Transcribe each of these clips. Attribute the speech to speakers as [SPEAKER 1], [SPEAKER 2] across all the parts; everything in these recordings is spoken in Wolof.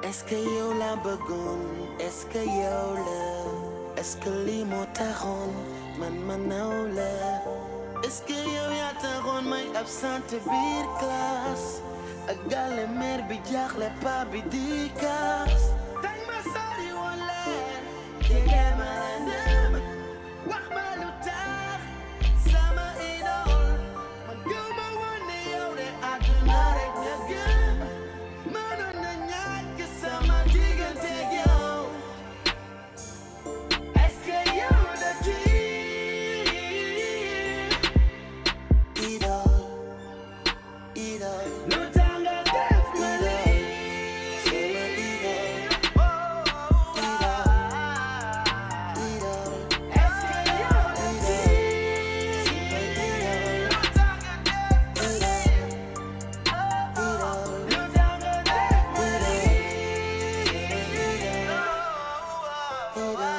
[SPEAKER 1] Est-ce que yow la bëggoon est-ce que yow la est-ce que lii moo taxoon man ma naw la est-ce que yow yaa taxoon may absente biir classe ak gàlle mère bi jaaxle pa bi di kaas tey ma sori woon leen jege ma dem wax ma lu tax sama idole man gëw ma woon ne yow de àdduna rek nga gëm mënoon na ñàkk sama diggante ak yow est-ce que yow la kii idole idole lu tax nga def ma lii sama idole idole est-ce que yow la kii sama idole lu tax nga def ma lii idole lu tax nga def ma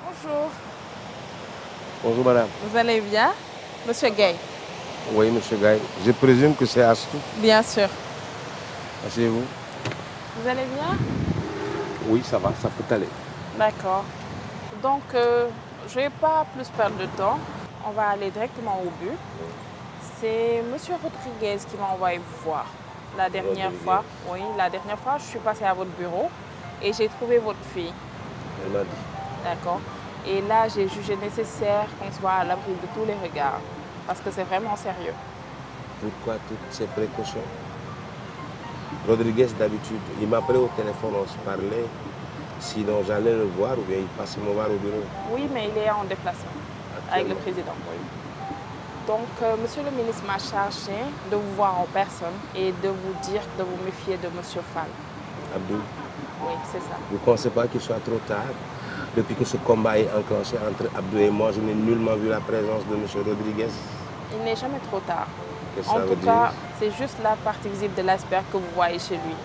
[SPEAKER 2] Bonjour.
[SPEAKER 3] Bonjour madame.
[SPEAKER 2] Vous allez bien? Monsieur Gay.
[SPEAKER 3] Oui, monsieur Gaye. Je présume que c'est Astou.
[SPEAKER 2] Bien sûr.
[SPEAKER 3] Asseyez-vous.
[SPEAKER 2] Vous allez bien?
[SPEAKER 3] Oui, ça va, ça peut aller.
[SPEAKER 2] D'accord. Donc, je vais pas plus perdre de temps. On va aller directement au but. C'est monsieur Rodriguez qui m'a envoyé vous voir. La dernière fois, oui, la dernière fois, je suis passée à votre bureau et j'ai trouvé votre fille.
[SPEAKER 3] Elle m'a dit.
[SPEAKER 2] D'accord. Et là, j'ai jugé nécessaire qu'on soit à l'abri de tous les regards. Parce que c'est vraiment sérieux.
[SPEAKER 3] Pourquoi toutes ces précautions? Rodriguez, d'habitude, il m'appelait au téléphone, on se parlait. Sinon, j'allais le voir ou bien il passait me voir au bureau.
[SPEAKER 2] Oui, mais il est en déplacement avec le président. Oui. Donc, monsieur le ministre m'a chargé de vous voir en personne et de vous dire de vous méfier de monsieur Fall.
[SPEAKER 3] Abdou,
[SPEAKER 2] Oui, c'est ça.
[SPEAKER 3] vous ne pensez pas qu'il soit trop tard? Depuis que ce combat est enclenché entre Abdou et moi, je n'ai nullement vu la présence de monsieur Rodriguez.
[SPEAKER 2] Il n'est jamais trop tard.
[SPEAKER 3] Qu'est-ce
[SPEAKER 2] En
[SPEAKER 3] que ça veut
[SPEAKER 2] tout
[SPEAKER 3] dire?
[SPEAKER 2] cas, c'est juste la partie visible de l'iceberg que vous voyez chez lui.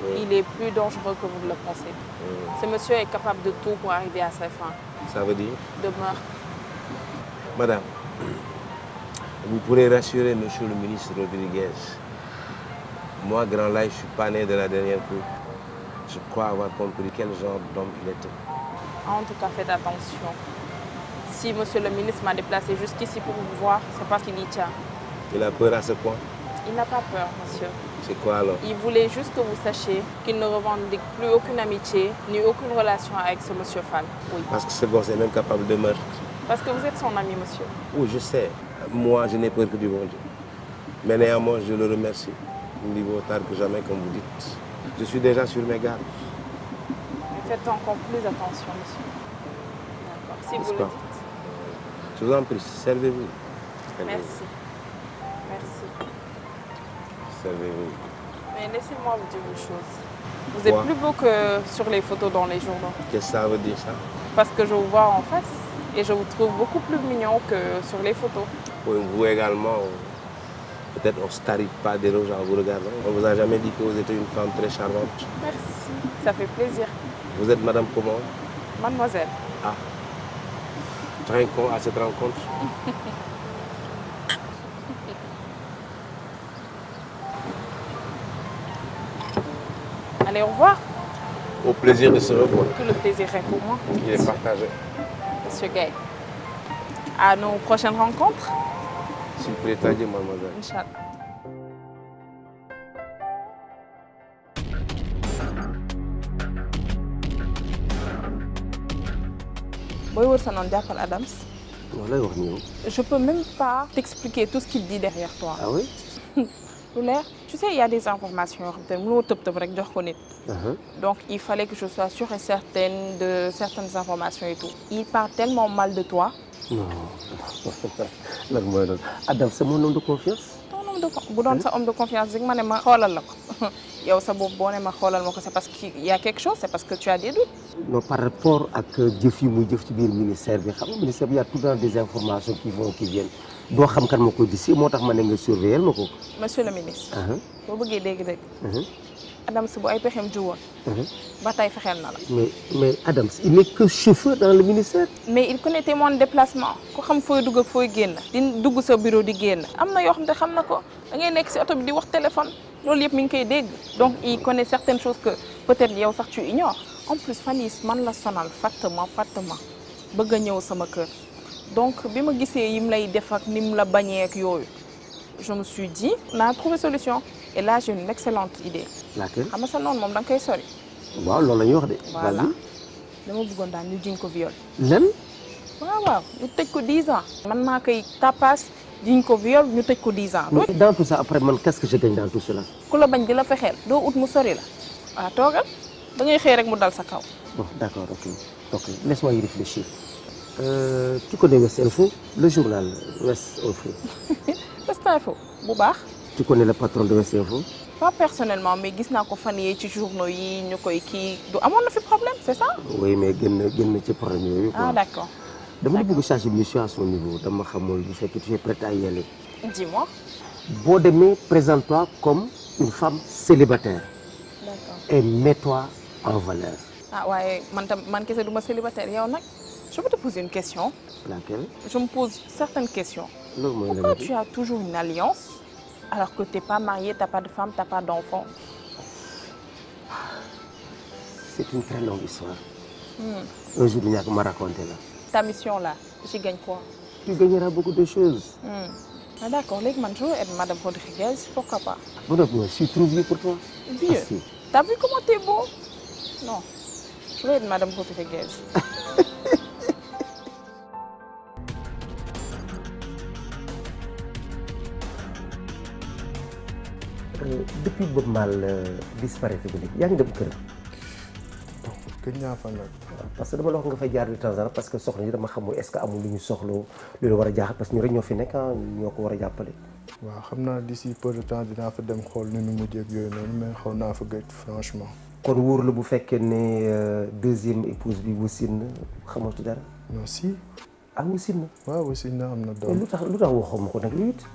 [SPEAKER 3] Oui.
[SPEAKER 2] Il est plus dangereux que vous le pensez. Ce monsieur est capable de tout pour arriver à ses fins.
[SPEAKER 3] Ça veut dire?
[SPEAKER 2] De meurtre.
[SPEAKER 3] Madame, vous pourrez rassurer monsieur le ministre Rodriguez. Moi, Grand Laye, je ne suis pas né de la dernière coupe. Je crois avoir compris quel genre d'homme il était.
[SPEAKER 2] En tout cas, faites attention. Si monsieur le ministre m'a déplacé jusqu'ici pour vous voir, c'est parce qu'il y tient.
[SPEAKER 3] Il a peur à ce point?
[SPEAKER 2] Il n'a pas peur, monsieur.
[SPEAKER 3] C'est quoi alors?
[SPEAKER 2] Il voulait juste que vous sachiez qu'il ne revendique plus aucune amitié ni aucune relation avec ce monsieur Fall. Oui.
[SPEAKER 3] Parce que ce gosse est même capable de meurtre.
[SPEAKER 2] Parce que vous êtes son ami, monsieur.
[SPEAKER 3] Oui, je sais. Moi, je n'ai peur que du bon Dieu. Mais néanmoins, je le remercie. Il vaut tard que jamais, comme vous dites. Je suis déjà sur mes gardes.
[SPEAKER 2] Mais faites encore plus attention, monsieur. D'accord. Si vous le
[SPEAKER 3] pas?
[SPEAKER 2] dites.
[SPEAKER 3] Je vous en prie, servez-vous.
[SPEAKER 2] Merci. Merci.
[SPEAKER 3] Servez-vous.
[SPEAKER 2] Mais laissez-moi vous dire une chose. Vous êtes
[SPEAKER 3] Quoi?
[SPEAKER 2] plus beau que sur les photos dans les journaux.
[SPEAKER 3] Qu'est-ce que ça veut dire, ça?
[SPEAKER 2] Parce que je vous vois en face et je vous trouve beaucoup plus mignon que sur les photos.
[SPEAKER 3] Oui, vous également. Peut-être on ne se tarit pas d'éloges en vous regardant. On ne vous a jamais dit que vous étiez une femme très charmante.
[SPEAKER 2] Merci, ça fait plaisir.
[SPEAKER 3] Vous êtes madame comment?
[SPEAKER 2] Mademoiselle.
[SPEAKER 3] Ah. Trinquons à cette rencontre.
[SPEAKER 2] Allez, au revoir.
[SPEAKER 3] Au plaisir de se revoir.
[SPEAKER 2] Que le plaisir est pour moi.
[SPEAKER 3] Il est partagé.
[SPEAKER 2] Monsieur Gaye. À nos prochaines rencontres.
[SPEAKER 3] Si vous prêtez à Dieu, mademoiselle.
[SPEAKER 2] Inch'Allah. Boy wër sa noonu jàppal Adams. Je peux même pas t'expliquer tout ce qu'il dit derrière toi.
[SPEAKER 4] Ah oui?
[SPEAKER 2] Tu sais, il y a des informations. Donc, il fallait que je sois sûre et certaine de certaines informations et tout. Il parle tellement mal de toi.
[SPEAKER 4] Non. Adam, c'est mon homme de confiance.
[SPEAKER 2] Ton homme de confiance. Si tu homme de confiance, je vais te xoolal. Yow sa bopp boo ne ma xoolal ma ko c'est parce qu'il y a quelque chose, c'est parce que tu as des doutes.
[SPEAKER 4] Non, par rapport à jëf yi muy jëf ci biir ministère bi xam nga ministère bi y a tout le temps des informations qui vont qui viennent doo xam kan ma ko di si moo tax ma ne nga surveiller ma ko.
[SPEAKER 2] Monsieur le ministre. boo bëggee dégg-dégg. Adams bu ay pexeem juwoon. ba tey fexeel na la.
[SPEAKER 4] mais Adams il n'est que chauffeur dans le ministère.
[SPEAKER 2] mais il connaît mon déplacement ku xam fooy dugg ak fooy génn. di dugg sa bureau di génn am na yoo xam te xam na ko da ngay nekk si oto bi di wax téléphone loolu yëpp mi ngi koy dégg donc il connaît certaines choses que peut-être yow sax tu ignores. en plus fan yii man la sonal fàttama bëgg a ñëw sama kër donc bi ma gisee yim lay def ak ni mu la bañee ak yooyu je me suis dit on a trouvé solution et là j'ai une excellente idée.
[SPEAKER 4] laquelle
[SPEAKER 2] xam nga sa noonu moom da nga koy sori.
[SPEAKER 4] waaw loolu la ñuy wax de.
[SPEAKER 2] voilà dama bëggoon daal ñu jiñ ko viol.
[SPEAKER 4] lan.
[SPEAKER 2] waaw ñu tëj ko 10 ans. man maa koy tapas jiñ ko viol ñu tëj ko 10 ans.
[SPEAKER 4] mais dans tout ça après man qu'est-ce que je gagne dans tout cela.
[SPEAKER 2] ku la bañ di la fexeel doo ut mu sori la waaw toogal da ngay xëy rek mu dal sa kaw.
[SPEAKER 4] bon d'accord ok laisse-moi y réfléchir. Tu connais West Info, le journal West Info.
[SPEAKER 2] West Info bu baax.
[SPEAKER 4] Tu connais le patron de West Info?
[SPEAKER 2] Pas personnellement mais gis naa ko fan yii ci journaux yi ñu koy kii du amoon na fi problème c'est ça?
[SPEAKER 4] Oui mais gën ci problème yooyu.
[SPEAKER 2] Ah d'accord.
[SPEAKER 4] dama la bëgg changer mission à son niveau dama xamul bu fekkee tu es prête à y aller.
[SPEAKER 2] Dis-moi.
[SPEAKER 4] boo demee présente-toi comme une femme célibataire.
[SPEAKER 2] D'accord.
[SPEAKER 4] Et mets-toi en valeur.
[SPEAKER 2] Ah waaye man kese du ma célibataire yow nag. Je peux te poser une question?
[SPEAKER 4] Laquelle?
[SPEAKER 2] Je me pose certaines questions. Pourquoi tu as toujours une alliance alors que tu n'es pas marié, tu n'as pas de femme, tu n'as pas d'enfant?
[SPEAKER 4] C'est une très longue histoire. Un jour, il y a que m'a raconté là.
[SPEAKER 2] Ta mission là, j'y gagne quoi?
[SPEAKER 4] Tu gagneras beaucoup de choses.
[SPEAKER 2] Ah d'accord, les manjots et Madame Rodriguez, pourquoi pas?
[SPEAKER 4] Bon, donc, je suis trop vieux pour toi.
[SPEAKER 2] Vieux? T'as vu comment t'es beau? Non, je vais être Madame Rodriguez.
[SPEAKER 4] Depuis Bob Mal disparaître ba léegi yaa ngi dem kër.
[SPEAKER 5] gëj naa fa nag.
[SPEAKER 4] parce que dama la wax nga fay jaar de temps en temps parce que soxna yi dama xamul est-ce que amul lu ñu soxloo lu la war a jaaxal parce que ñu rek ñoo fi nekk ñoo ko war a jàppale.
[SPEAKER 5] waaw xam naa d'ici peu de temps dinaa fa dem xool ni mu mujjee ak yooyu noonu mais xaw naa fa gëj franchement.
[SPEAKER 4] kon wóor la bu fekkee ne deuxième épouse bi wasin na xamatu dara.
[SPEAKER 5] non si.
[SPEAKER 4] ah wasin na.
[SPEAKER 5] waaw wasin na am na doom.
[SPEAKER 4] lu tax waxoo ma ko nag lu it.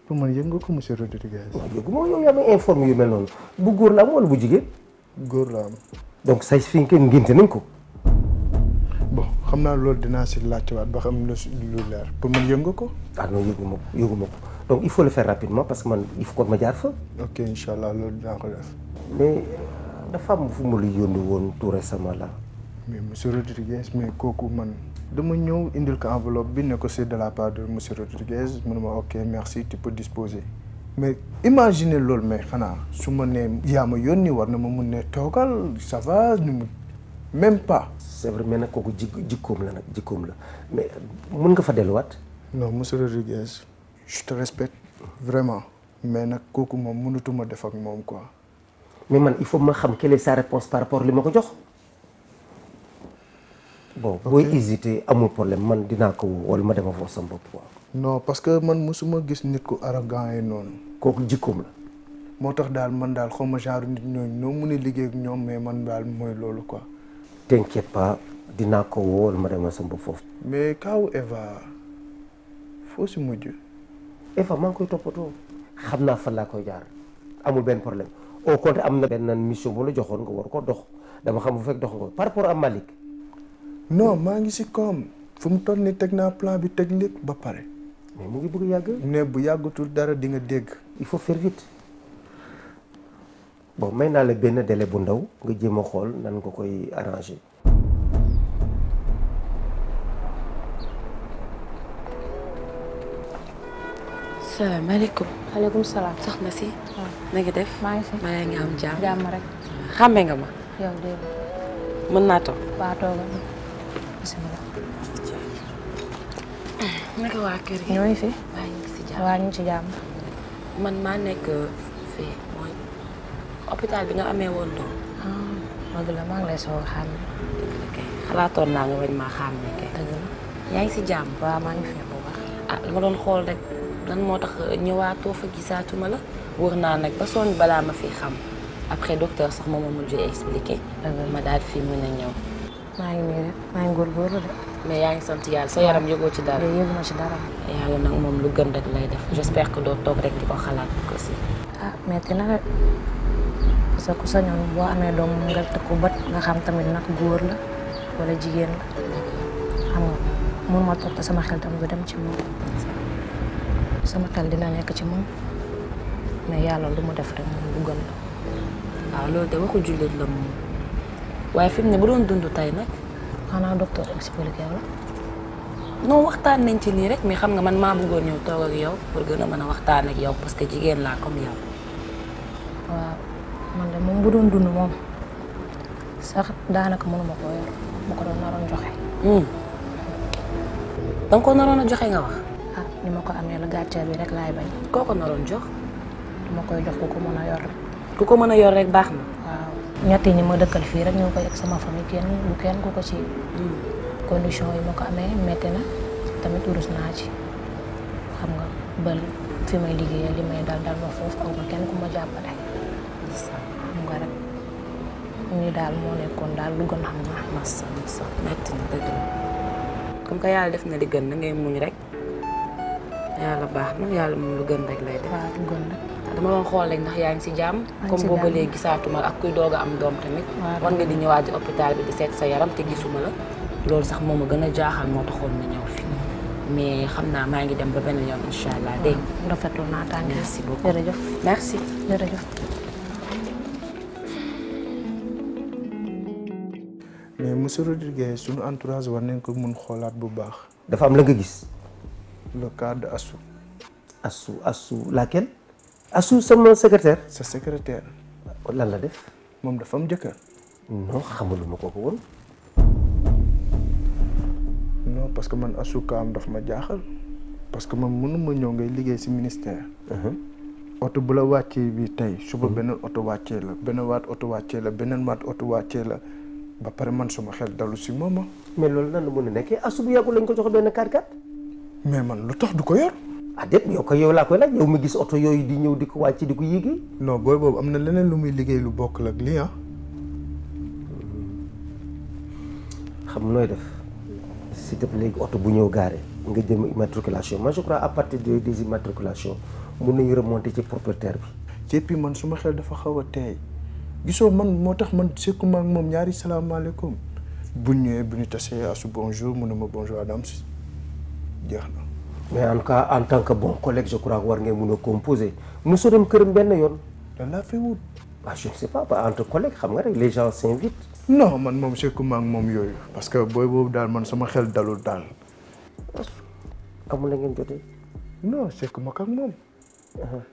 [SPEAKER 5] pour man yëg nga ko monsieur Rodriguez.
[SPEAKER 4] waaw yëgu ma yow yaa may informé yu mel noonu bu góor la am wala bu jigéen.
[SPEAKER 5] góor la am.
[SPEAKER 4] donc say fi nga ngénte nañ ko.
[SPEAKER 5] bon xam naa loolu dinaa si laajtewaat ba xam lu leer pour man yëg nga ko.
[SPEAKER 4] ah non yëgu ma ko donc il faut le faire rapidement parce que man il faut que ma jaar fa.
[SPEAKER 5] ok incha allah loolu dinaa ko def.
[SPEAKER 4] mais dafa am fu ma la yónni woon tout récemment là.
[SPEAKER 5] mais monsieur Rodriguez mais kooku man. dama ñëw indil ko enveloppe bi ne ko c'est de la part de monsieur Rodriguez mu ne ma ok merci tu peux disposer mais imaginez loolu mais xanaa su ma nee yaa ma yónni war na ma mun ne toogal ça va nu mu même pas.
[SPEAKER 4] c'est vrai mais nag kooku jikkoom la mais mun nga fa delluwaat.
[SPEAKER 5] non monsieur Rodriguez je te respecte vraiment mais nag kooku moom mënatuma def ak moom quoi.
[SPEAKER 4] mais man il faut ma xam quelle est sa réponse par rapport li ma ko jox. bon booy hésiter amul problème man dinaa ko woo wala ma dema foofu sama bopp quoi.
[SPEAKER 5] non parce que man mosuma gis nit ku arrogant yi noonu.
[SPEAKER 4] kooku jikkoom la.
[SPEAKER 5] moo tax daal man daal xaw ma genre nit ñooñu noo mun a liggéey ak ñoom mais man daal mooy loolu quoi.
[SPEAKER 4] t'inquiète pas dinaa ko woo wala ma dema sama bopp foofu.
[SPEAKER 5] mais kaw Eva foo si mujj.
[SPEAKER 4] Eva maa ngi koy toppatoo xam naa fan laa koy jaar amul benn problème au contraire am na benn mission bu la joxoon nga war ko dox dama xam bu fekk dox nga par rapport à Malick.
[SPEAKER 5] non maa ngi si koom fu mu toll nii teg naa plan bi teg lépp ba pare.
[SPEAKER 4] mais mu ngi bëgg yàgg.
[SPEAKER 5] ne bu yàggatul dara di nga dégg.
[SPEAKER 4] il faut faire vite bon may naa la benn délai bu ndaw nga jéem a xool nan nga koy arranger.
[SPEAKER 6] salaamaaleykum.
[SPEAKER 2] maaleykum salaam.
[SPEAKER 6] soxna si. na nga def.
[SPEAKER 2] maa ngi fi.
[SPEAKER 6] maa ngi am jàmm.
[SPEAKER 2] jàmm rek.
[SPEAKER 6] xàmme nga ma.
[SPEAKER 2] yow de
[SPEAKER 6] mën naa toog.
[SPEAKER 2] waa toogal. bisimilah.
[SPEAKER 6] naka waa kër gi.
[SPEAKER 2] ñoo ngi fi.
[SPEAKER 6] waa ñu ngi si jàmm.
[SPEAKER 2] waa ñu ngi ci jàmm.
[SPEAKER 6] man maa nekk fii mooy hôpital bi nga amee woon doom.
[SPEAKER 2] dëgg la maa ngi lay soog a xàmme.
[SPEAKER 6] dëgg la kay xalaatoon naa nga bañ maa xàmme kay.
[SPEAKER 2] dëgg la.
[SPEAKER 6] yaa ngi si jàmm.
[SPEAKER 2] waaw maa ngi fi bu baax.
[SPEAKER 6] ah ma doon xool rek lan moo tax ñëwaatoo fa gisaatuma la wër naa nag ba sonn balaa ma fi xam après docteur sax moom ma mujjee expliqué. ma daal fi mën a ñëw.
[SPEAKER 2] maa ngi nii rek maa ngi góorgóorlu de.
[SPEAKER 6] mais yaa ngi sant yàlla sa yaram yëgoo ci dara.
[SPEAKER 2] yëguma ci dara.
[SPEAKER 6] yàlla nag moom lu gën rek lay def j'espère que doo toog rek di ko xalaat aussi.
[SPEAKER 2] ah metti na de parce que ku sañoon boo amee doom nga tëkku bët nga xam tamit nag góor la wala jigéen la xam nga mun ma toog te sama xel tam du dem ci moom sama xel dina nekk ci moom mais yàlla lu mu def rek moom lu gën la.
[SPEAKER 6] waaw loolu de waxu jullit la moom waaye fi mu ne bu doon dund tey nag.
[SPEAKER 2] xanaa docteur expliqué la.
[SPEAKER 6] non waxtaan nañ ci nii rek mais xam nga man maa bëggoon ñëw toog ak yow pour gën a mën a waxtaan ak yow parce que jigéen laa comme yow.
[SPEAKER 2] waaw man de moom bu doon dund moom sax daanaka mënuma koo yor ma ko doon naroon joxe.
[SPEAKER 6] danga ko naroon a joxe nga wax.
[SPEAKER 2] ah ni ma ko amee la gàcceel bi rek laay bañ.
[SPEAKER 6] koo ko naroon jox.
[SPEAKER 2] dama koy jox ku ko mën a yor rek.
[SPEAKER 6] ku ko mën a yor rek baax na.
[SPEAKER 2] waaw ñetti ñi ma dëkkal fii rek ñoo koy ak sama famille kenn du kenn ku ko ci. condition yi ma ko amee métti na tamit urus naa ci xam nga ba fi may liggéeyee li may dal ba foofu aw ma kenn ku ma jàppale. xam nga rek ñu daal moo nekkoon daal lu gën xam naa.
[SPEAKER 6] massa métti na dëgg la comme que yàlla def na li gën na ngay muñ rek yàlla baax na yàlla moom lu gën rek lay def.
[SPEAKER 2] waaw lu gën rek.
[SPEAKER 6] dama doon xool rek ndax yaa ngi si jàmm. comme booba léegi gisaatuma ak kuy doog a am doom tamit. war nga di ñëwaat ci hôpital bi di seet sa yaram te gisuma la. loolu sax moom a gën a jaaxal moo taxoon na ñëw fi mais xam naa maa ngi dem ba benn yoon incha allah dégg nga.
[SPEAKER 2] rafetlu naa tànn.
[SPEAKER 6] merci beaucoup
[SPEAKER 2] jërëjëf.
[SPEAKER 6] merci
[SPEAKER 2] jërëjëf.
[SPEAKER 5] mais monsieur Rodriguez suñu entourage war nañ ko mun xoolaat bu baax.
[SPEAKER 4] dafa am la nga gis.
[SPEAKER 5] le cas de Assou.
[SPEAKER 4] Assou laquelle. Assou sama secrétaire.
[SPEAKER 5] sa secrétaire.
[SPEAKER 4] lan la def.
[SPEAKER 5] moom dafa am jëkkër.
[SPEAKER 4] non xamaluma ko woon.
[SPEAKER 5] non parce que man Assou kaam daf ma jaaxal parce que man mënuma ñëw ngay liggéey ci ministère. oto bu la wàccee bi tey suba beneen oto wàccee la beneen waat oto wàccee la beneen waat oto wàccee la ba pare man suma xel dalu ci mooma.
[SPEAKER 4] mais loolu nan la mën a nekkee Assou bu yàggul lañ ko jox benn 4x4.
[SPEAKER 5] mais man lu tax du ko yor.
[SPEAKER 4] ah déet yow ko yow laa koy laaj yow mi gis oto yooyu di ñëw di ko wàcc di ko yéegee.
[SPEAKER 5] non booy boobu am na leneen lu muy liggéey lu bokkul ak lii ah.
[SPEAKER 4] xam nooy def. s'il te plaît léegi oto bu ñëw gaare nga jëm immatriculation moi je crois à partir des immatriculations mun nañu remonter ci propriétaire bi.
[SPEAKER 5] et puis man suma xel dafa xaw a teey gisoo man moo tax man sekkuma ak moom ñaari salaamaaleykum bu ñëwee bu ñu tasee Assou bonjour mu ne ma bonjour Adams jeex na.
[SPEAKER 4] mais en tout cas en tant que bon collègue je crois war ngeen mun a composer mosoo dem këram benn yoon.
[SPEAKER 5] lan laa fay wut.
[SPEAKER 4] ah je ne sais pas entre collègues xam nga rek les gens s'invitent.
[SPEAKER 5] non man moom sekkuma ak moom yooyu parce que booy boobu daal man sama xel dalul daal.
[SPEAKER 4] amul la ngeen jotee.
[SPEAKER 5] non sekkuma ak moom.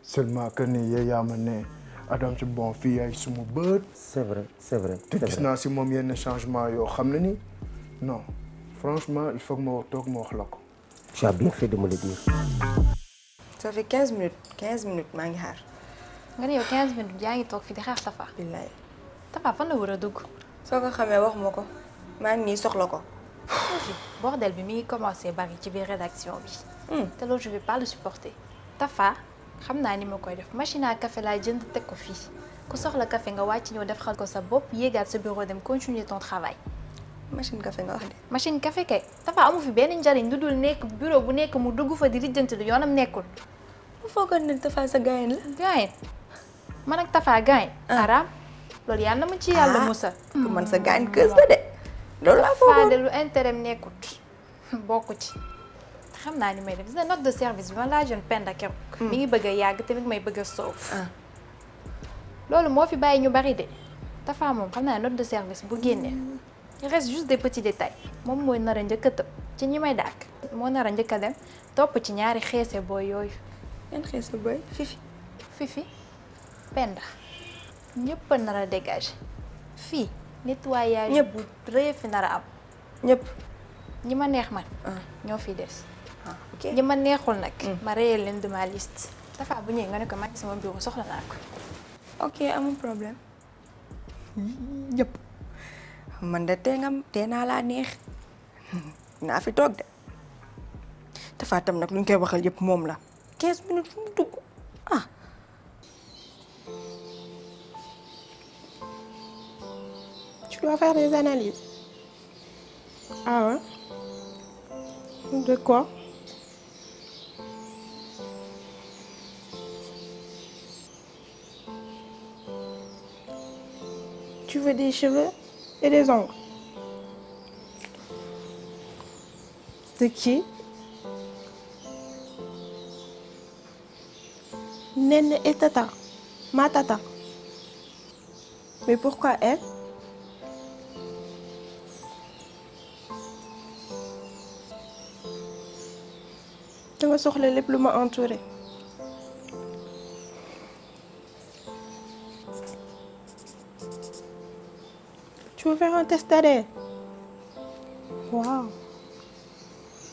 [SPEAKER 5] seulement que ni yow yaa ma ne Adams bon fii yaay suma bët.
[SPEAKER 4] c'est vrai c'est vrai.
[SPEAKER 5] te gis naa si moom yenn changement yoo xam ne ni non franchement il faut que ma wax toog ma wax la ko.
[SPEAKER 4] tu as bien fait de me le dire.
[SPEAKER 7] ça fait 15 minutes maa ngi xaar.
[SPEAKER 8] nga ne yow 15 minutes yaa ngi toog fi di xaar Tafa.
[SPEAKER 7] billaay.
[SPEAKER 8] Tafa fan la war a dugg.
[SPEAKER 7] soo ko xamee wax ma ko maa ngi nii soxla ko.
[SPEAKER 8] bordel bi mi ngi commencé bari ci biir rédaction bi. te loolu je vais pas le supporter. Tafa xam naa ni ma koy def machine à café laay jënd teg ko fii ku soxla café nga wàcc ñëw def xal ko sa bopp yéegaat sa bureau dem continuer ton travail.
[SPEAKER 7] machine café nga wax de.
[SPEAKER 8] machine café kay Tafa amu fi benn njariñ lu dul nekk bureau bu nekk mu dugg fa di lijjanti lu yoonam nekkul.
[SPEAKER 7] bu foogoon ne Tafa sa gaañ la.
[SPEAKER 8] gaañ man ak Tafa gaañ. araam loolu yàlla na ma ci yàlla musal.
[SPEAKER 7] pour man sa gaañ kës la de. loolu laa foogoon
[SPEAKER 8] de lu intérêt nekkut bokku ci. xam naa ni may def gis nga note de service bi ma laajoon Penda keroog. mi ngi bëgg a yàgg tamit may bëgg a soof. loolu moo fi bàyyi ñu bari de Tafa moom xam naa note de service bu génnee. il reste juste des petits détails moom mooy nar a njëkk a tëb ci ñi may dàkk. moo nar a njëkk a dem topp ci ñaari xeese booy yooyu.
[SPEAKER 7] yan xeese booy
[SPEAKER 8] Fifi Penda ñëpp a nar a dégager fii nettoyage.
[SPEAKER 7] ñëpp
[SPEAKER 8] bu rëy fi nar a am.
[SPEAKER 7] ñëpp
[SPEAKER 8] ñi ma neex man. ñoo fi des.
[SPEAKER 7] ok
[SPEAKER 8] ñi ma neexul nag. ma réyal leen de ma liste. Tafa bu ñëwee nga ne ko maa ngi sama bureau soxla naa ko.
[SPEAKER 7] ok amul problème. ñëpp man de tee naa laa neex naa fi toog de Tafa tam nag lu ñu koy waxal yëpp moom la 15 minutes fu mu dugg
[SPEAKER 9] Tu dois faire des analyses. Ah ouais? De quoi? Tu veux des cheveux et des ongles? C'est qui? Nene et Tata. Ma Tata. Mais pourquoi elle? Tu vas soxla lépp lu ma entouré. Tu veux faire un test d'ADN? Wow.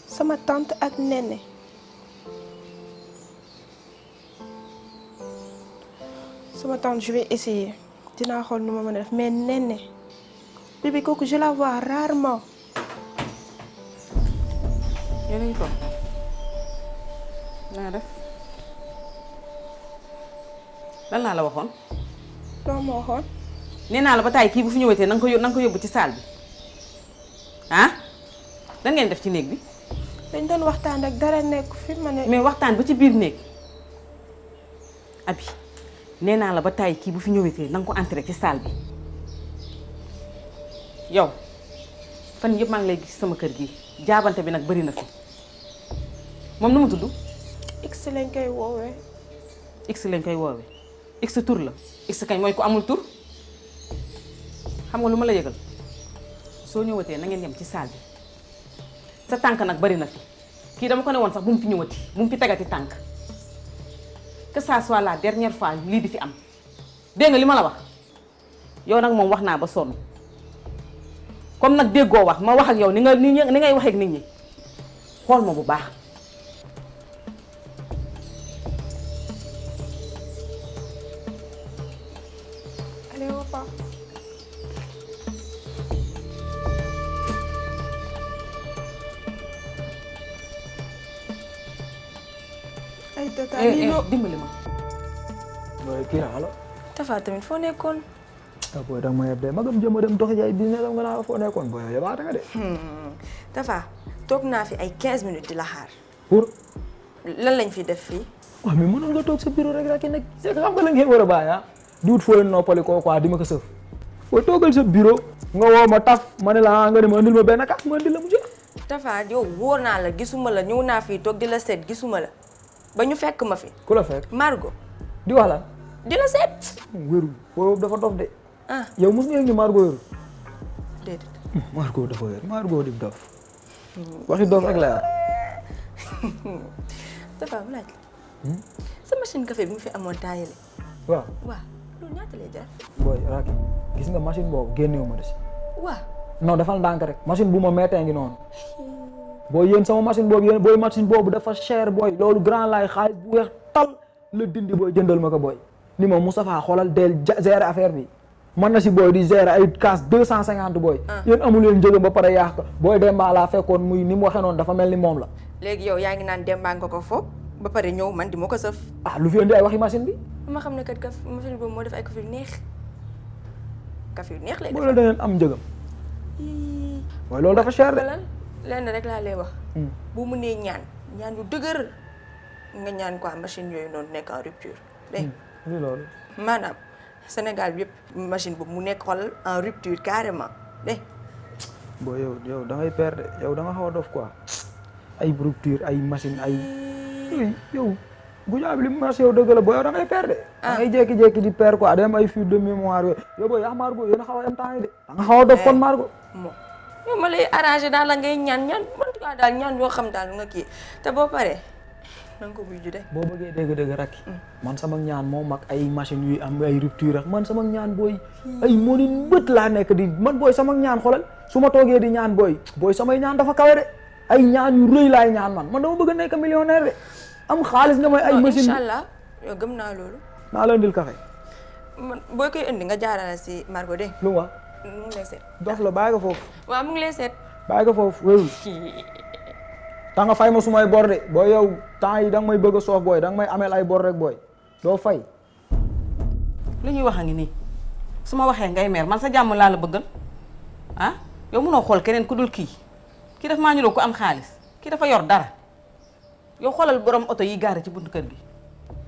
[SPEAKER 9] Sama tante ak Nene. Sama tante, je vais essayer. Dinaa xool nu ma mën a def mais Nene. Bébé kooku je la vois rarement.
[SPEAKER 10] yéen a ngi toog na nga def lan laa la waxoon.
[SPEAKER 9] loo ma waxoon.
[SPEAKER 10] nee naa la ba taay kii bu fi ñëwatee na nga ko yóbbu ci salle bi ah lan ngeen def ci néeg bi.
[SPEAKER 9] dañ doon waxtaan rek dara nekk fi ma ne.
[SPEAKER 10] mais waxtaan ba ci biir néeg abi nee naa la ba taay kii bu fi ñëwatee na nga ko entrer ci salle bi yow fan yëpp maa ngi lay gis sama kër gi jaabante bi nag bari na fi moom nu mu tudd.
[SPEAKER 9] X lañ koy woowee.
[SPEAKER 10] X lañ koy woowee X tur la X kañ mooy ku amul tur xam nga lu ma la yëgal soo ñëwatee na ngeen yem ci salle bi sa tànk nag bari na fi kii dama ko ne woon sax bu mu fi ñëwati bu mu fi tegati tànk que ça soit la dernière fois lii di fi am dégg nga li ma la wax yow nag moom wax naa ba sonn comme nag déggoo wax ma wax ak yow ni ngay waxee ak nit ñi xool ma bu baax.
[SPEAKER 9] Allez, au revoir. ay Tata lii loo
[SPEAKER 10] dimbali ma.
[SPEAKER 11] mooy kii naa la.
[SPEAKER 7] Tafa tamit foo nekkoon.
[SPEAKER 11] ah booy danga ma yeb de magam jëm a dem doxi jaay business am nga naa foo nekkoon booy yebaate nga de.
[SPEAKER 7] Tafa toog naa fi ay 15 minutes di la xaar.
[SPEAKER 11] pour.
[SPEAKER 7] lan lañ fi def fii.
[SPEAKER 11] waaw mais mënoon nga toog sa bureau rek rek nag c'est que xam nga la ngeen war a bàyyi ah. duut foo leen noppali koo quoi di ma ko sëf. booy toogal sa bureau. nga woo ma taf ma ne la nga ne ma indil ma benn kaas ma indil la mu jël.
[SPEAKER 7] Tafa yow wóor naa la gisuma la ñëw naa fii toog di la seet gisuma la ba ñu fekk ma fi.
[SPEAKER 11] ku la fekk.
[SPEAKER 7] Margot.
[SPEAKER 11] di wax lan.
[SPEAKER 7] di la seet.
[SPEAKER 11] wéru boobu dafa dof de.
[SPEAKER 7] ah
[SPEAKER 11] yow mos nga yëg ni Margot wéru.
[SPEAKER 7] déedéet.
[SPEAKER 11] Margot dafa wér Margot di dof. waxi dof rek la yor.
[SPEAKER 7] Tafa bu laaj la. sa machine café bi mu fi amoon taayale.
[SPEAKER 11] waaw.
[SPEAKER 7] waaw loolu ñaata lay jar.
[SPEAKER 11] booy Racky gis nga machine boobu génnewu ma de si.
[SPEAKER 7] waaw.
[SPEAKER 11] non dafal ndànk rek machine bu ma mettee ngi noonu. booy yéen sama machine boobu yéen booy machine boobu dafa cher booy loolu grand laay xaalis bu weex tal la dindi booy jëndal ma ko booy. ni ma Moustapha xoolal del gérer affaire bi man na si booy di gérer ay casse 250 booy. yéen amu leen njëgam ba pare yaax ko booy Demba laa fekkoon muy ni mu waxee noonu dafa mel ni moom la.
[SPEAKER 7] léegi yow yaa ngi naan Demba nga ko foofu ba pare ñëw man di ma ko sëf.
[SPEAKER 11] ah lu fi indi ay waxi machine bi.
[SPEAKER 7] ma xam ne kat machine boobu moo def ay café yu neex café yu neex lay def.
[SPEAKER 11] boo la da ngeen am njëgam. mooy loolu dafa cher de.
[SPEAKER 7] lenn rek laa lay wax. bu mu nee ñaan yu dëgër nga ñaan quoi machine yooyu noonu nekk en rupture. dégg
[SPEAKER 11] nga loolu.
[SPEAKER 7] maanaam Sénégal bi yëpp machine boobu mu nekk xool en rupture carrément dégg
[SPEAKER 11] boo yow da ngay perdre yow da nga xaw a dof quoi ay rupture ay machine ay yow Goudiaby bi li mu marché yow dëgg la boo yow da ngay perdre. da ngay jékki-jékki di perdre quoi dem ay fuite de mémoire yooyu yow booy yax Margot yéen a xaw a yem temps yi de da nga xaw a dof kon Margot.
[SPEAKER 7] yow ma lay arrangé daal la ngay ñaan man daal ñaan yoo xam daal nga kii te boo paree na nga ko buy ju de.
[SPEAKER 11] boo bëggee dëgg-dëgg rek man sama ñaan moo mag ay machine yuy am ay rupture rek man sama ñaan booy ay mënin bët laa nekk di man booy sama ñaan xoolal su ma toogee di ñaan booy samay ñaan dafa kawe de ay ñaan yu rëy laay ñaan man dama bëgg a nekk millionnaire de am xaalis nga may ay machine
[SPEAKER 7] inchallah yow gëm naa loolu.
[SPEAKER 11] naa la indil café.
[SPEAKER 7] man booy koy indi nga jaarale si Margot de.
[SPEAKER 11] lu ma
[SPEAKER 7] mu ngi lay seet.
[SPEAKER 11] dof la bàyyi ko foofu.
[SPEAKER 7] waaw mu ngi lay seet.
[SPEAKER 11] bàyyi ko foofu wéyul. ta nga fay ma sumay bor de booy yow temps yi da nga may bëgg a soof booy da nga may ameel ay bor rek booy doo fay.
[SPEAKER 10] lu ñuy wax a ngi nii su ma waxee ngay meer man sa jàmm laa la bëggal ah yow mënoo xool keneen ku dul kii daf maa ñu ko am xaalis kii dafa yor dara yow xoolal borom oto yi gaare ci buntu kër gi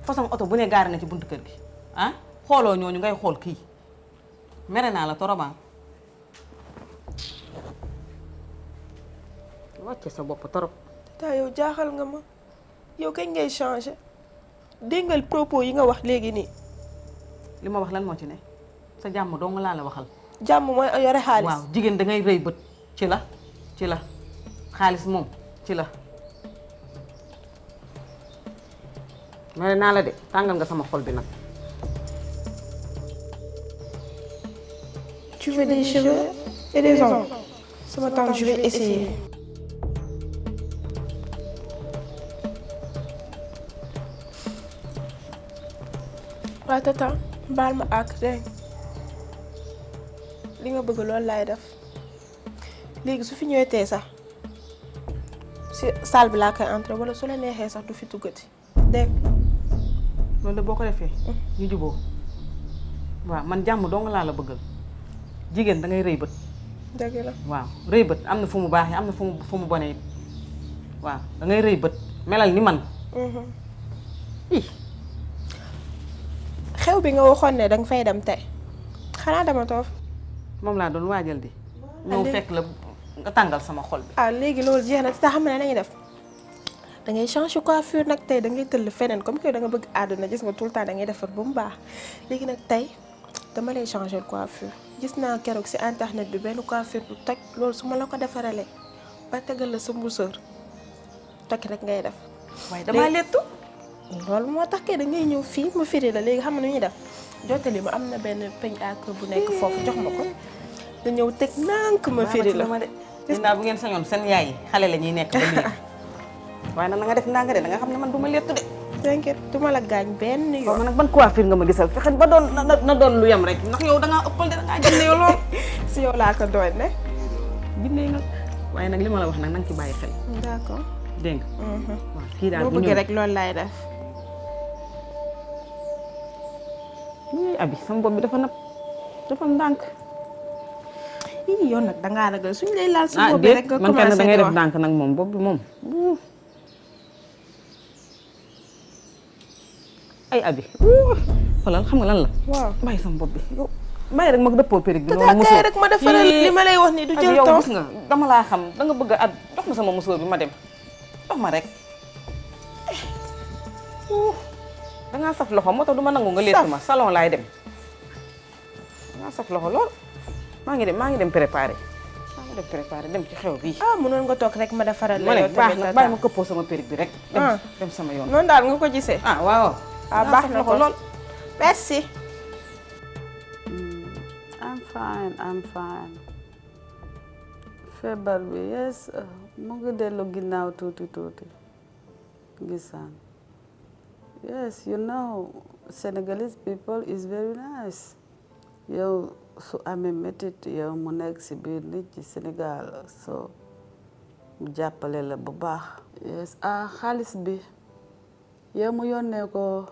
[SPEAKER 10] façon oto bu ne gaare na ci buntu kër gi ah xooloo ñooñu ngay xool kii mere naa la torobaan wàcce sa bopp torop.
[SPEAKER 9] taa yow jaaxal nga ma yow kañ ngay changé dégg nga propos yi nga wax léegi nii.
[SPEAKER 10] li ma wax lan moo ci ne sa jàmm dong laa la waxal.
[SPEAKER 9] jàmm mooy yore xaalis.
[SPEAKER 10] waaw jigéen da ngay rëy bët ci la xaalis moom ci la. mere naa la de tàngal nga sama xol bi nag.
[SPEAKER 9] tu veux des cheveux et des ongles. sama temps je vais essayer. waaw tata baal ma àgg dégg li nga bëgg loolu laay def léegi su fi ñëwee tey sax si salle bi laa koy entrer wala su la neexee sax du fi tuggati dégg
[SPEAKER 10] loolu de boo ko defee ñu juboo waaw man jàmm dong laa la bëggal jigéen da ngay rëy bët.
[SPEAKER 9] dëgg la
[SPEAKER 10] waaw rëy bët am na fu mu baaxee am na fu mu bonee waaw da ngay rëy bët melal ni man.
[SPEAKER 9] xew bi nga waxoon ne danga fay dem tey xanaa dama toof.
[SPEAKER 10] moom laa doon waajal di. ñëw fekk la nga tàngal sama xol bi.
[SPEAKER 9] léegi loolu jeex na te xam ne nañuy def da ngay changer coiffure nag tey da ngay tëll feneen comme que da nga bëgg àdduna gis nga tout le temps da ngay defar ba mu baax léegi nag tey dama lay changer coiffure gis naa keroog si internet bi benn coiffure bu toj loolu su ma la ko defaralee ba tegal la sa mbuseur toj rek ngay def.
[SPEAKER 10] waaye damaa lettu.
[SPEAKER 9] loolu moo tax kay da ngay ñëw fii ma firi la léegi xam nga nu ñuy def jottali ma am na benn peñ ak bu nekk foofu jox ma ko nga ñëw teg nànk ma firi la.
[SPEAKER 10] gis naa bu ngeen sañoon seen yaay yi xale la ñuy nekk ba léegi waaye nag na nga def ndànk de da nga xam ne man du ma lettu de.
[SPEAKER 9] t'inquiète du ma la gaañ benn yoon.
[SPEAKER 10] waaw man nag ban coiffure nga ma gisal fexe ba doon na doon lu yem rek ndax yow da ngaa ëppal de da ngaa jënd yow lool.
[SPEAKER 9] si yow laa ko doon ne.
[SPEAKER 10] bindee nga waaye nag li ma la wax nag na nga ci bàyyi xel.
[SPEAKER 9] d'accord
[SPEAKER 10] dégg nga. waaw kii daal
[SPEAKER 9] bu bëgg rek loolu laay def.
[SPEAKER 10] abi sama bopp bi dafa napp dafa ndànk.
[SPEAKER 9] yow nag dangaa ragal suñ lay laal sa bopp bi rek nga
[SPEAKER 10] man
[SPEAKER 9] commencé
[SPEAKER 10] kenn da ngay def ndànk nag moom bopp bi moom. ay abi xoolal xam nga lan la.
[SPEAKER 9] waaw
[SPEAKER 10] bàyyi sama bopp bi yow bàyyi rek ma dëppoo périg bi.
[SPEAKER 9] loolu musóor rek ma defaral li ma lay wax ni du jël temps
[SPEAKER 10] yow gis nga dama laa xam da nga bëgg a jox ma sama musóor bi ma dem jox ma rek. da ngaa saf loxo moo tax du ma nangu nga leetu ma salon laay dem. da ngaa saf loxo lool maa ngi dem préparé dem ci xew bii.
[SPEAKER 9] mënoon nga toog rek ma defaral la
[SPEAKER 10] ma ne
[SPEAKER 9] yow
[SPEAKER 10] baax
[SPEAKER 9] tamit
[SPEAKER 10] na bàyyi ma këppoo sama périg bi rek. dem sama yoon.
[SPEAKER 9] noonu daal nga ko gisee.
[SPEAKER 10] waaw.
[SPEAKER 9] baax na ko lool. merci.
[SPEAKER 12] I'm fine. feebar bi yes mu ngi dellu ginnaaw tuuti gisaan. Yes, you know, Senegalese people is very nice. Yow su amee métit yow mu nekk si biir nit ci Sénégal so mu jàppale la bu baax. Yes, xaalis bi yow mu yónnee ko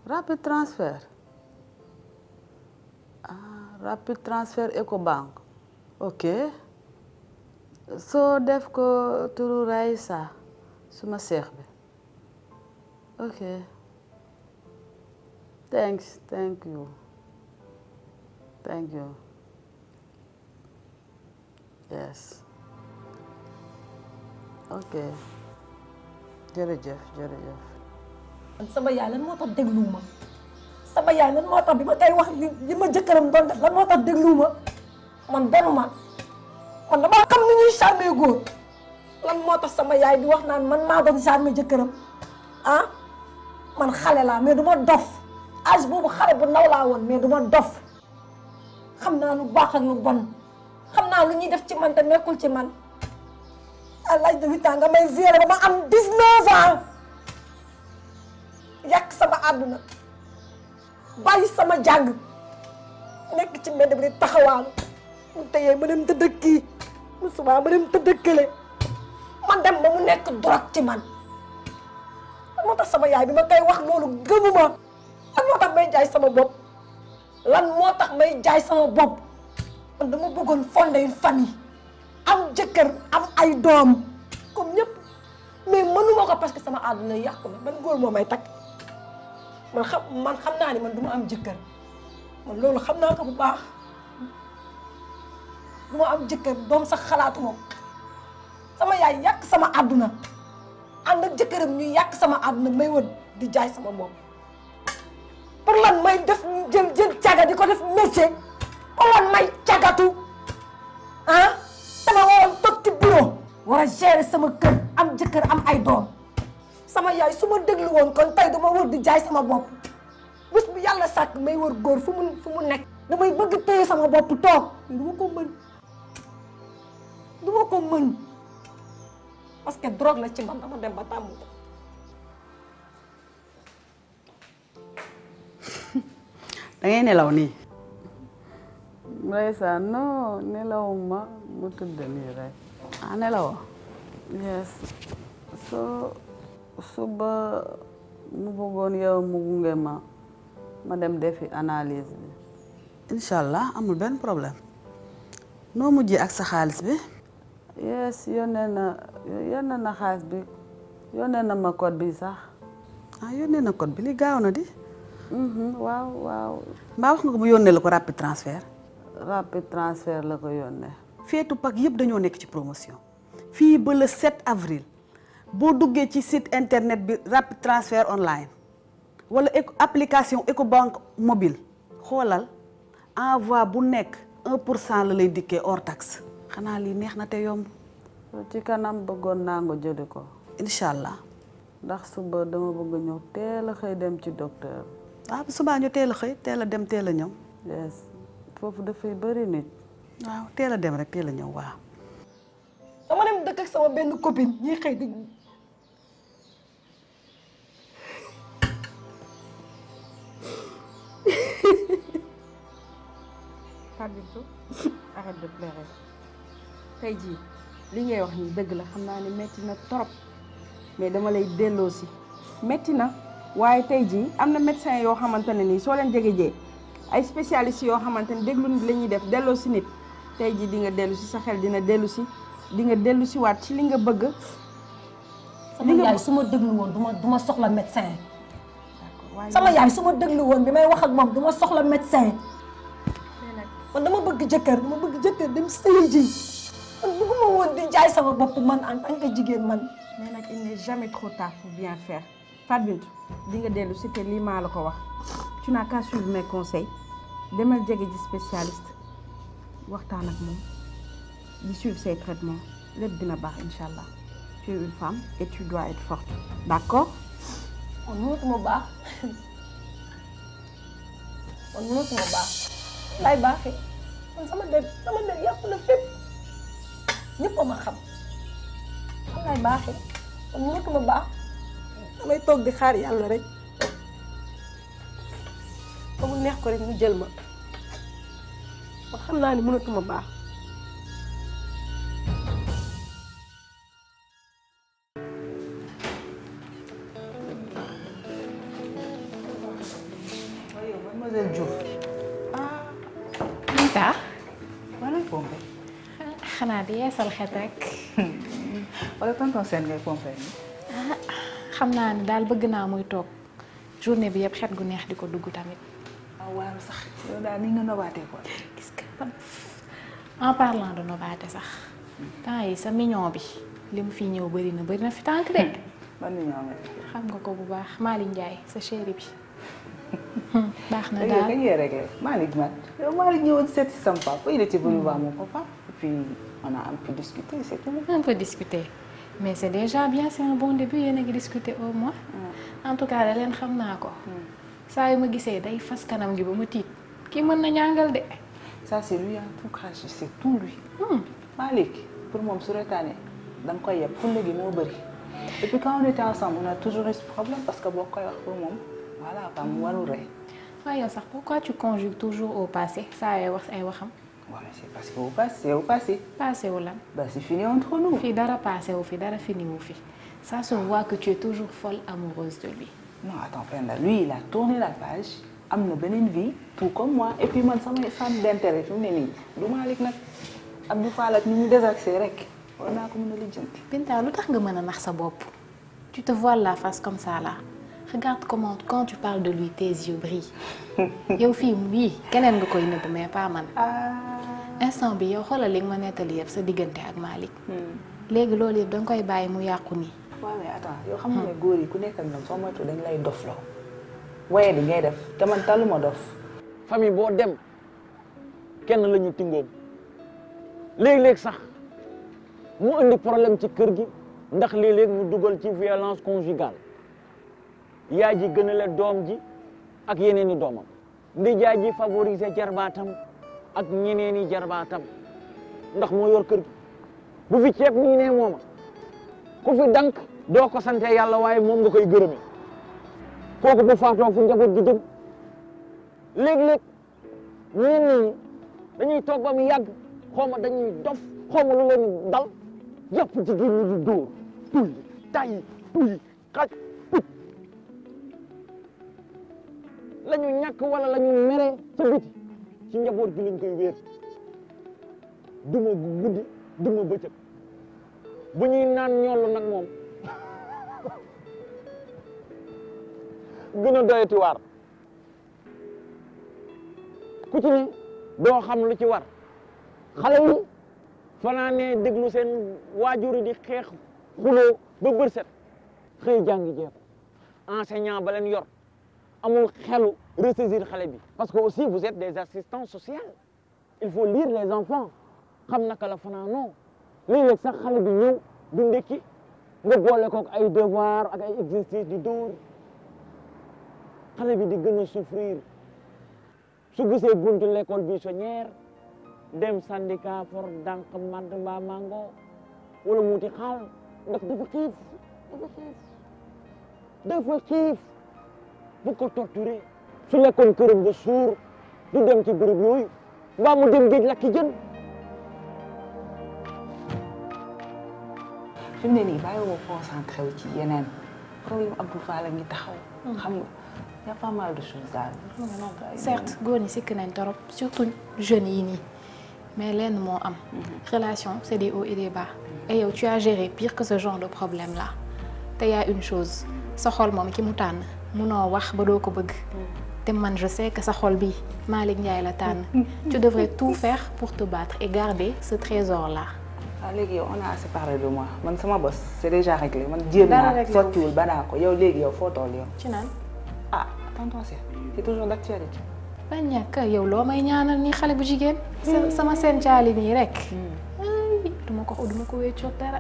[SPEAKER 12] rapid transfert. Rapid transfert Ecobank. ok soo def ko turu Raïssa suma seex bi ok thank you yes ok jërëjëf
[SPEAKER 13] sama yaay lan moo tax dégluwuma sama yaay lan moo tax bi ma koy wax li ma jëkkëram doon def lan moo tax dégluwuma man donuma man dama xam ni ñuy charmer góor lan moo tax sama yaay di wax naan man maa doon charmer jëkkëram ah man xale laa mais du ma dof âge boobu xale bu ndaw laa woon mais du ma dof xam naa lu baax ak lu bon xam naa lu ñuy def ci man te nekkul ci man à l'âge de 8 ans nga may violer ba ma am 19 ans yàq sama àdduna bàyyi sama jàng nekk ci mbedd bi di taxawaalu mu teyee ma dem tëdd kii mu subaa ma dem tëdd kële man dem ba mu nekk drogue ci man lan moo tax sama yaay bi ma koy wax loolu gëmuma lan moo tax may jaay sama bopp lan moo tax may jaay sama bopp man dama bëggoon fonder une famille am jëkkër am ay doom comme ñëpp mais mënuma ko parce que sama àdduna yàqu na ban góor moo may takk man xam naa ni man du ma am jëkkër man loolu xam naa ko bu baax du ma am jëkkër doom sax xalaatuma sama yaay yàq sama àdduna ànd ak jëkkëram ñuy yàq sama àdduna may wër di jaay sama bopp pour lan may def jël caga di ko def métier pour lan may cagatu ah dama waroon toog ci bureau war a gérer sama kër am jëkkër am ay doom sama yaay su ma déglu woon kon tey dama wër di jaay sama bopp bés bu yàlla sàkk may wër góor fu mu nekk damay bëgg téye sama bopp toog du ma ko mën parce que drogue la ci man dama dem ba tàmm ko
[SPEAKER 12] da ngay nelaw nii Raïssa non nelawuma mu tëdd nii rek nelawoo yes suba mu bëggoon yow mu gunge ma dem defi analyse bi incha allah amul benn problème noo mujjee ak sa xaalis bi yes yónnee na xaalis bi yónnee na ma code bi sax yónnee na code bi li gaaw na di waaw mbaa wax nga ko mu yónnee la ko rapide transfert la ko yónnee feetu Pâques yëpp dañoo nekk ci promotion fii ba le 7 avril boo duggee ci site internet bi rapide transfert online wala application Ecobank mobile xoolal envoi bu nekk 1% la lay dikkee hors taxe xanaa lii neex na te yomb ci kanam bëggoon naa nga jëli ko incha allah ndax suba dama bëgg ñëw teel a xëy dem ci docteur waaw suba ñu teel a xëy teel a dem teel a ñëw yes foofu dafay bëri nit waaw teel a dem rek teel a ñëw waaw
[SPEAKER 13] dama dem dëkk ak sama benn copine ñuy xëy di
[SPEAKER 14] Fabito arrête de pleurer tey jii li ngay wax nii dëgg la xam naa ne metti na trop mais dama lay delloo si metti na waaye tey jii am na médecin yoo xamante ne nii soo leen jege ay spécialistes yoo xamante ne déglu nit la ñuy def delloo si nit tey jii di nga dellu si sa xel dina dellu si di nga dellu si waat ci li nga bëgg.
[SPEAKER 13] sama yaay su ma déglu woon du ma soxla médecin. sama yaay su ma déglu woon bi may wax ak moom du ma soxla médecin. man dama bëgg jëkkër dem sëy ji man bëgguma woon di jaay sama bopp man en tant que jigéen man.
[SPEAKER 14] mais nag il n'est jamais trop tard pour bien faire Fatou Bintou di nga dellu si te lii maa la ko wax tu n'as qu'à suivre mes conseils demal jege ji spécialiste waxtaan ak moom di suivre ses traitements lépp dina baax incha allah tu es une femme et tu dois être forte d'accord.
[SPEAKER 13] man mënatuma baax man mënatuma baax lay baaxee man sama der yàpp na fépp ñëpp a ma xam man lay baaxee man mënatuma baax damay toog di xaar yàlla rek ba mu neex ko rek mu jël ma man xam naa ni mënatuma baax.
[SPEAKER 12] Mademoiselle Diouf.
[SPEAKER 15] Nita.
[SPEAKER 12] Wala pompe.
[SPEAKER 8] xanaa di yeesal xet rek.
[SPEAKER 12] wala tonton seen ngay pompé.
[SPEAKER 8] ah xam naa ne daal bëgg naa muy toog journée bi yëpp xet gu neex di ko dugg tamit.
[SPEAKER 12] waaw sax yow daal ni nga nobaatee ko.
[SPEAKER 8] gis nga en parlant de nobaate sax temps yi sa mignon bi li mu fi ñëw bëri na fi tànk de.
[SPEAKER 12] ban mignon nga
[SPEAKER 8] xam nga ko bu baax Malick Ndiaye sa chéri bi. baax na
[SPEAKER 12] daal
[SPEAKER 8] daal
[SPEAKER 12] da ngay réglé Malick man yow Malick ñëwoon seet si sama papa il était venu voir mon papa et puis on a un peu discuté c'est tout.
[SPEAKER 8] un peu discuté mais c'est déjà bien c'est un bon début yéen a ngi discuter au moins. en tout cas da leen xam naa ko. saa yu ma gisee day fas kanam gi ba ma tiit kii mën na ñàngal de.
[SPEAKER 12] ça c'est lui hein tout craché c'est tout lui. Malick pour moom su retaane da nga koy yeb fulla gi moo bëri et puis quand on était ensemble on a toujours eu ce problème parce que boo koy wax pour moom voilà ba mu warul rey.
[SPEAKER 8] waaye yow sax pourquoi tu conjugues toujours au passé saa yooy wax ay waxam.
[SPEAKER 12] waaw mais c'est parce que au passé.
[SPEAKER 8] passé wu lan.
[SPEAKER 12] bah c'est fini entre nous.
[SPEAKER 8] fii dara passé wu fi dara fini wu fi ça se voit que tu es toujours folle amoureuse de lui.
[SPEAKER 12] non attends Penda lui il a tourné la page am na beneen vie tout comme moi et puis man samay centre d'intérêt fi mu ne nii du Malick nag Abdou Fall ak ni mu désaxé rek war naa ko mën a lijjanti.
[SPEAKER 8] Binta lu tax nga mën a nax sa bopp tu te voiles la face comme ça là regarde comment quand tu parles de lui tes yeux brillent yow fii bii keneen nga koy nëbb mais pas man. instant bi yow xoolal li nga ma nettali yëpp sa diggante ak Malick. léegi loolu yëpp danga koy bàyyi mu yàqu nii.
[SPEAKER 12] waaw mais attends yow xam nga ne góor yi ku nekk ak ñoom soo moytu dañ lay dof loo waaye di ngay def te man taluma dof.
[SPEAKER 15] famille boo dem kenn la ñu tingoom léeg-léeg sax mu indi problème ci kër gi ndax léeg-léeg mu dugal ci violence conjugale yaay ji gënale doom ji ak yeneen i doomam ndijaay ji favoriser jarbaatam ak ñeneen i jarbaatam ndax moo yor kër gi bu fi ceeb mi ngi ne mooma ku fi dank doo ko sante yàlla waaye moom nga koy gërëme kooku bu faatoo fu njaboot gi jëm léeg-léeg ñenn ñi dañuy toog ba mu yàgg xawma dañuy dof xawma lu leen dal yàpp jigéen ñi di dóor tuy tay tuy xaj puj la ñu ñàkk wala la ñu mere ca biti ci njaboot gi lañ koy wéer duma guddi duma bëccëg bu ñuy naan ñollu nag moom gën a doyati waar ku ci ne doo xam lu ci war xale yi fanaanee déglu seen waajur yi di xeex xuloo ba bër set xëy jàngi jeeku enseignant ba leen yor amul xelu ressaisir xale bi parce que aussi vous êtes des assistants sociaux il faut lire les enfants xam naka la fanaanoo léeg-léeg sax xale bi ñëw du ndekki nga boole kook ay devoir ak ay exercice di dóor xale bi di gën a souffrir su gisee buntu l'école buissonnière dem syndicat for dànq madd mbaa mango wala muuti xaal ndax dafa xiif dafa xiif bu ko torturé su lekkoon këram ba suur du dem ci béréb yooyu mbaa mu dem géej lakki jën
[SPEAKER 12] fi mu ne nii bàyyi woo concentré wu ci yeneen problème Abdou Fall ngi taxaw xam nga y a pas mal de choses daal.
[SPEAKER 8] certes góor ñi sikk nañ torop surtout jeunes yi nii mais lenn moo am relation c'est des hauts et des bas et yow tu as géré pire que ce genre de problème là te y a une chose sa xol moom ki mu tànn munoo wax ba doo ko bëgg te man je sais que sa xol bi Malick Ndiaye la tànn tu devrais tout faire pour te battre et garder ce trésor là.
[SPEAKER 12] waaw léegi yow on a assez parlé de moi man sama boss c'est déjà réglé man jéem naa sottiwul ba naa ko yow léegi yow foo toll yow.
[SPEAKER 8] ci naan
[SPEAKER 12] ah tonton c'est toujours d'actualité.
[SPEAKER 8] ba ñàkk yow loo may ñaanal nii xale bu jigéen. sama seen caali nii rek. duma ko wéccoo dara.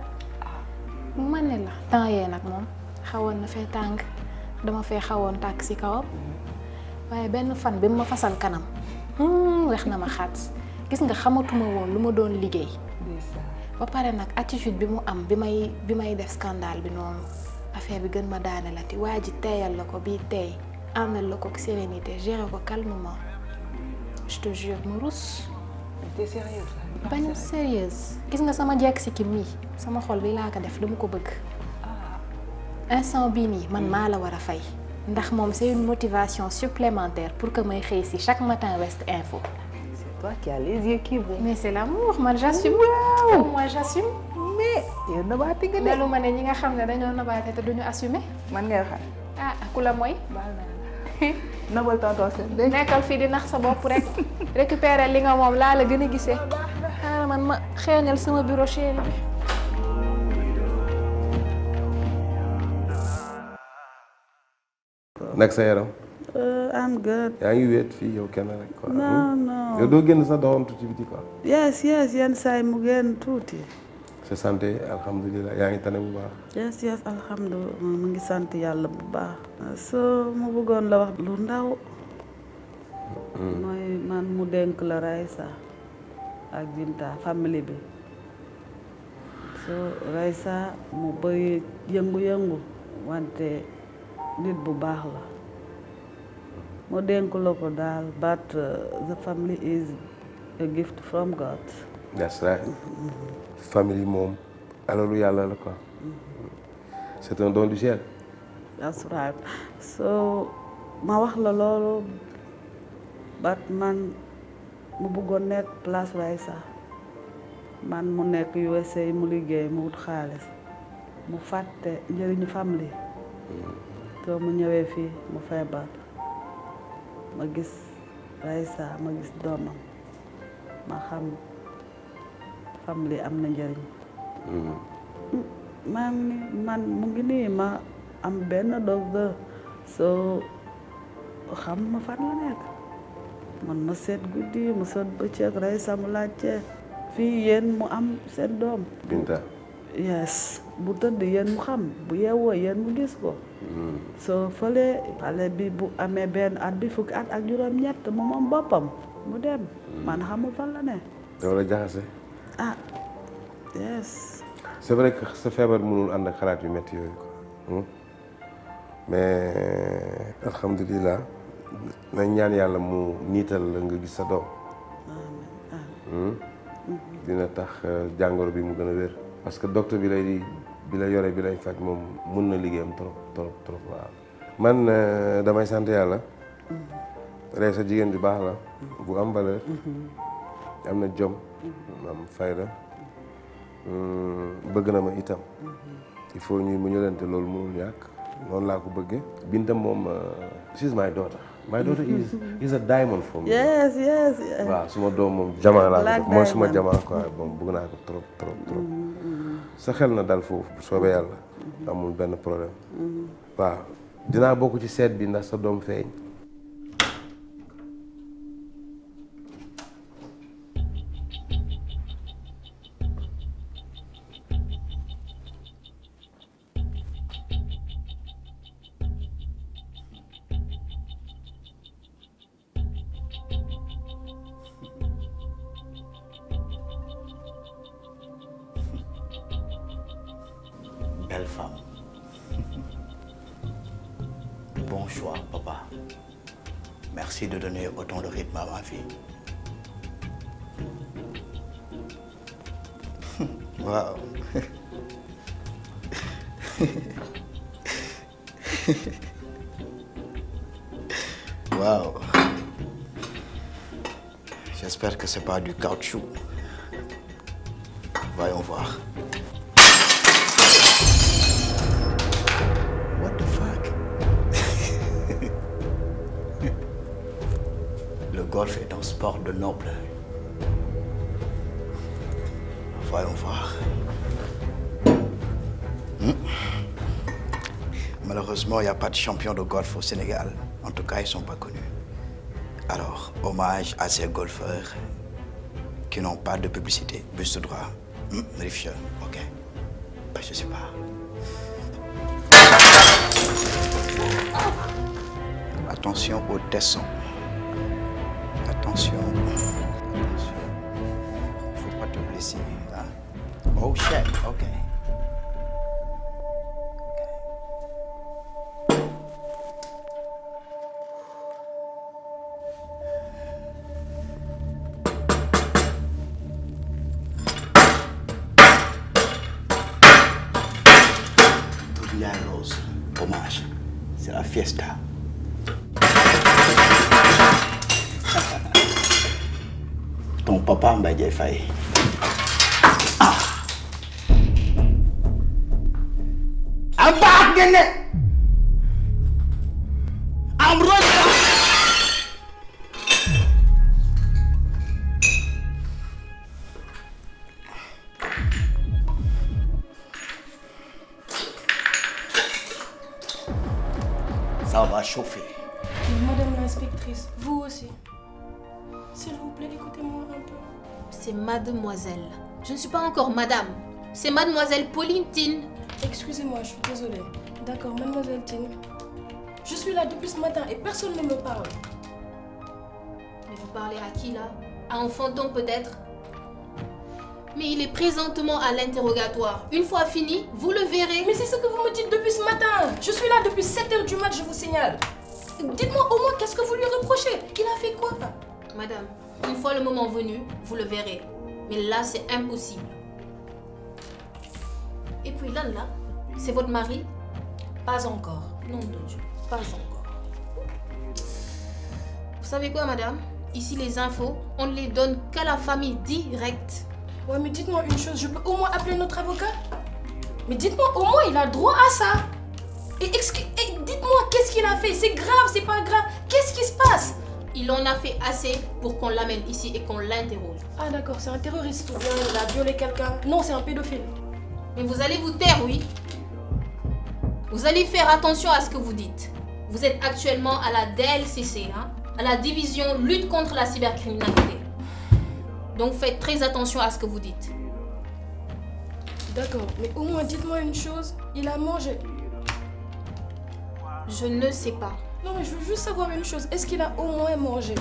[SPEAKER 8] ma ne la temps yee nag moom xawoon na fee tàng dama fee xawoon tàkk si kawam waaye benn fan bi ma fasal kanam weex na ma xaat gis nga xamatuma woon lu ma doon liggéey. ba pare nag attitude bi mu am bi may def scandale bi noonu affaire bi gën ma daane la ti waa ji teeyal la ko bii teey àndal la ko sérénité gérer ko calmement je te jure mu rus.
[SPEAKER 12] t'es sérieuse là.
[SPEAKER 8] bañ sérieuse gis nga sama jekk si ki mii sama xol bi laa ko def dama ko bëgg. instant bii nii man maa la war a fay ndax moom c'est une motivation supplémentaire pour que may xëy si chaque matin West Info.
[SPEAKER 16] Toi qui as les yeux qui brillent.
[SPEAKER 8] Mais c'est l'amour, man j'assume.
[SPEAKER 16] Wow.
[SPEAKER 8] Moi j'assume.
[SPEAKER 16] Mais yow nabaate nga de.
[SPEAKER 8] Dalu ma ne ñi nga xam ne dañoo nabaate te duñu assumer.
[SPEAKER 16] Man ngay waxal.
[SPEAKER 8] Ah ku la mooy baal naa la.
[SPEAKER 16] Nabal tonton seen dégg.
[SPEAKER 8] Nekkal fii di nax sa bopp rek. Récupérer li nga moom laa la gën a gisee. Xaaral man ma xeeñal sama bureau chéri bi.
[SPEAKER 3] nag sa yaram.
[SPEAKER 12] I'm good.
[SPEAKER 3] yaa ngi wéet fii yow kenn rek quoi.
[SPEAKER 12] non.
[SPEAKER 3] yow doo génn sax doxantu ci biti quoi.
[SPEAKER 12] yes yenn saa yi mu génn tuuti.
[SPEAKER 3] sa santé alhamdulilah yaa ngi tane bu baax.
[SPEAKER 12] yes alhamdulilah mu ngi sant yàlla bu baax. soo mu bëggoon la wax lu ndaw. mooy man mu dénk la Raïssa ak Binta famille bi. soo Raïssa mu bëri yëngu-yëngu wante nit bu baax la. mu dénk la ko daal but the family is a gift from God.
[SPEAKER 3] that's right. famille moom alalu yàlla la quoi. c'est un don du ciel.
[SPEAKER 12] that's right so ma wax la loolu but man mu bëggoon nekk place Raïssa man mu nekk USA mu liggéey mu wut xaalis mu fàtte njëriñu famille soo mu ñëwee fii mu feebar ma gis Raïssa ma gis doomam ma xam famille am na njëriñ man mu ngi nii ma am benn docteur soo xam ma fan la nekk man ma seet guddi mu seet bëccëg Raïssa mu laajte fii yéen mu am seen doom
[SPEAKER 3] Binta.
[SPEAKER 12] yes bu tëdd yéen mu xam bu yeewoo yéen mu gis ko soo fële xale bi bu amee benn at bi fukki at ak juróom-ñett mu moom boppam mu dem man xamul fan la ne.
[SPEAKER 3] yow la jaxase.
[SPEAKER 12] ah yes.
[SPEAKER 3] c'est vrai que sa feebar mënul ànd ak xalaat yu métti yooyu quoi mais alhamdulilah nañ ñaan yàlla mu niital la nga gis sa doom. dina tax jàngoro bi mu gën a wér. parce que docteur bi la yore bi lay faj moom mun na liggéeyam trop waaw. man damay sant yàlla. Raïssa jigéen ju baax la. bu am valeur. am na jom. am fayda. bëgg na ma itam. il faut ñuy mu ñëlante loolu mënul ñàkk. noonu laa ko bëggee. Binta moom she's my daughter. My daughter is a diamond for me.
[SPEAKER 12] yes.
[SPEAKER 3] waaw suma doom moom jamaa laa ko def mooy suma jamaa quoi bon bëgg naa ko trop. sa xel na dal foofu bu soobee yàlla. amul benn problème. waaw dinaa bokk ci seet bi ndax sa doom feeñ.
[SPEAKER 17] Belle femme. Bon choix, papa. Merci de donner autant de rythme à ma vie. Wow. Wow. J'espère que c'est pas du caoutchouc. Voyons voir. What the fuck? Le golf est un sport de noble. Voyons voir. Malheureusement, il n'y a pas de champion de golf au Sénégal. En tout cas, ils ne sont pas connus. Alors, hommage à ces golfeurs qui n'ont pas de publicité. Bus droit. Rifieur, ok. Ben, je sais pas. Attention au descend. Attention. Faut pas te blesser. Hein? Oh shit, ok. Rose, hommage. C'est la fiesta. Papa Mbaye Dieye Faye. am baax ngeen ne am rôle. Ça va chauffer.
[SPEAKER 9] Madame l'inspectrice, vous aussi. S'il vous plaît, écoutez-moi un peu.
[SPEAKER 18] C'est mademoiselle. Je ne suis pas encore madame. C'est mademoiselle Pauline Tine.
[SPEAKER 9] Excusez-moi, je suis désolée. D'accord, mademoiselle Tine. Je suis là depuis ce matin et personne ne me parle.
[SPEAKER 18] Mais vous parlez à qui là? À un fantôme peut-être? Mais il est présentement à l'interrogatoire. Une fois fini, vous le verrez.
[SPEAKER 9] Mais c'est ce que vous me dites depuis ce matin. Je suis là depuis 7h du mat, je vous signale. Dites-moi au moins qu'est-ce que vous lui reprochez. Il a fait quoi?
[SPEAKER 18] Madame, une fois le moment venu, vous le verrez. Mais là, c'est impossible. Et puis là, c'est votre mari? Pas encore. Non de Dieu, pas encore. Vous savez quoi, madame? Ici, les infos, on ne les donne qu'à la famille directe.
[SPEAKER 9] Ouais, mais dites-moi une chose, je peux au moins appeler notre avocat? Mais dites-moi au moins, il a droit à ça. Et dites-moi, qu'est-ce qu'il a fait? C'est grave, c'est pas grave. Qu'est-ce qui se passe?
[SPEAKER 18] Il en a fait assez pour qu'on l'amène ici et qu'on l'interroge.
[SPEAKER 9] Ah d'accord, c'est un terroriste ou bien il a violé quelqu'un. Non, c'est un pédophile.
[SPEAKER 18] Mais vous allez vous taire, oui. Vous allez faire attention à ce que vous dites. Vous êtes actuellement à la DLCC, hein, à la division lutte contre la cybercriminalité. Donc faites très attention à ce que vous dites.
[SPEAKER 9] D'accord, mais au moins dites-moi une chose, il a mangé.
[SPEAKER 18] Je ne sais pas.
[SPEAKER 9] Non mais je veux juste savoir une chose, est-ce qu'il a au moins mangé?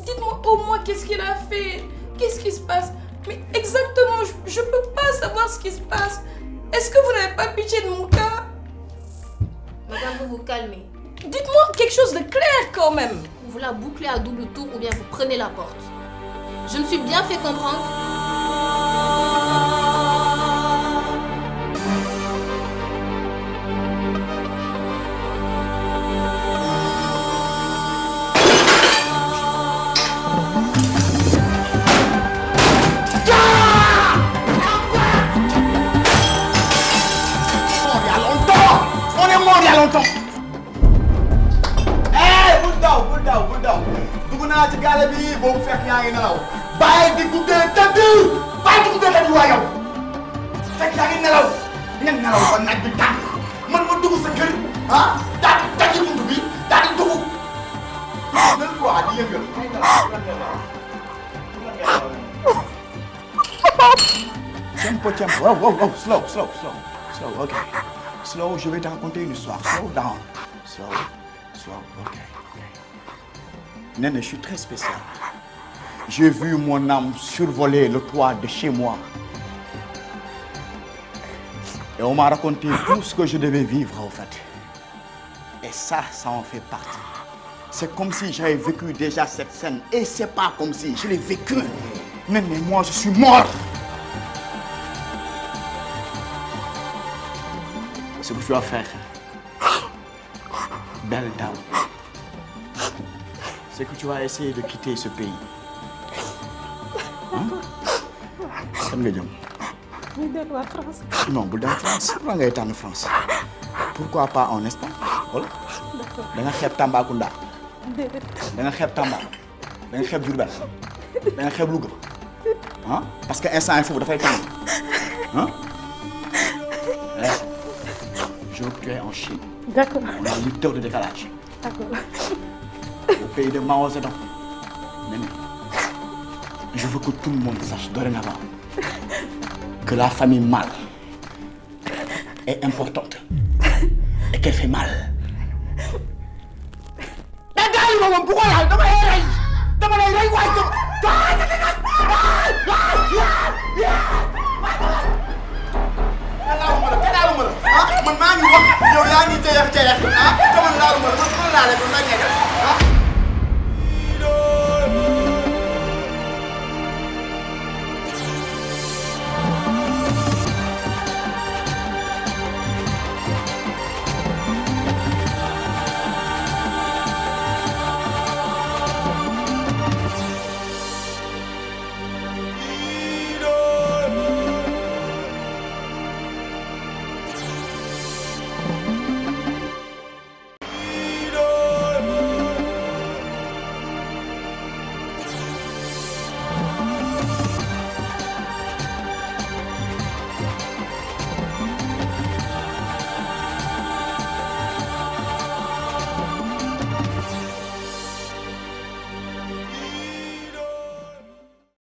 [SPEAKER 9] Dites-moi au moins qu'est-ce qu'il a fait? Qu'est-ce qui se passe? Mais exactement, je peux pas savoir ce qui se passe. Est-ce que vous n'avez pas pitié de mon cas?
[SPEAKER 18] Madame, vous vous calmez.
[SPEAKER 9] Dites-moi quelque chose de clair quand même.
[SPEAKER 18] Vous la bouclez à double tour ou bien vous prenez la porte. Je me suis bien fait comprendre.
[SPEAKER 17] ci gaale bi boobu fekk yaa ngi nelaw bàyyi di guddee tëdd bàyyi di guddee tëdd waa yow fekk yaa ngi nelaw ngeen nelaw ba naaj bi tàng man ma dugg sa kër ah daal di tàjji bunt bi daal di dugg dal quoi di yëngal tempo wow slow ok slow je vais te raconter une histoire slow down slow ok Néné, je suis très spécial. J'ai vu mon âme survoler le toit de chez moi. Et on m'a raconté tout ce que je devais vivre, en fait. Et ça en fait partie. C'est comme si j'avais vécu déjà cette scène. Et c'est pas comme si je l'ai vécu. Néné, moi, je suis mort. Ce que tu vas faire, belle dame, c'est que tu vas essayer de quitter ce pays. Kan nga jëm.
[SPEAKER 9] ñu delluwaat France.
[SPEAKER 17] Non, bul dem France. Pourquoi ngay tànn France? Pourquoi pas en Espagne? Wala?
[SPEAKER 9] D'accord.
[SPEAKER 17] Da nga xeeb Tambacounda.
[SPEAKER 9] Déedéet.
[SPEAKER 17] Da nga xeeb Tamba. Da nga xeeb Diourbel. Da nga xeeb Louga. Hein? Parce que instant yi foofu dafay tàng. Hein? Je veux que tu ailles en Chine.
[SPEAKER 9] D'accord.
[SPEAKER 17] On a 8 heures de décalage.
[SPEAKER 9] D'accord.
[SPEAKER 17] Au pays de Mao Zedong. Néné, je veux que tout le monde sache dorénavant que la famille mâle est importante et qu'elle fait mal. Mais gars, pourquoi là? Dama lay rey waay man maa ngi wax yow yaa ngi jeex ah te man laaluma la man laa la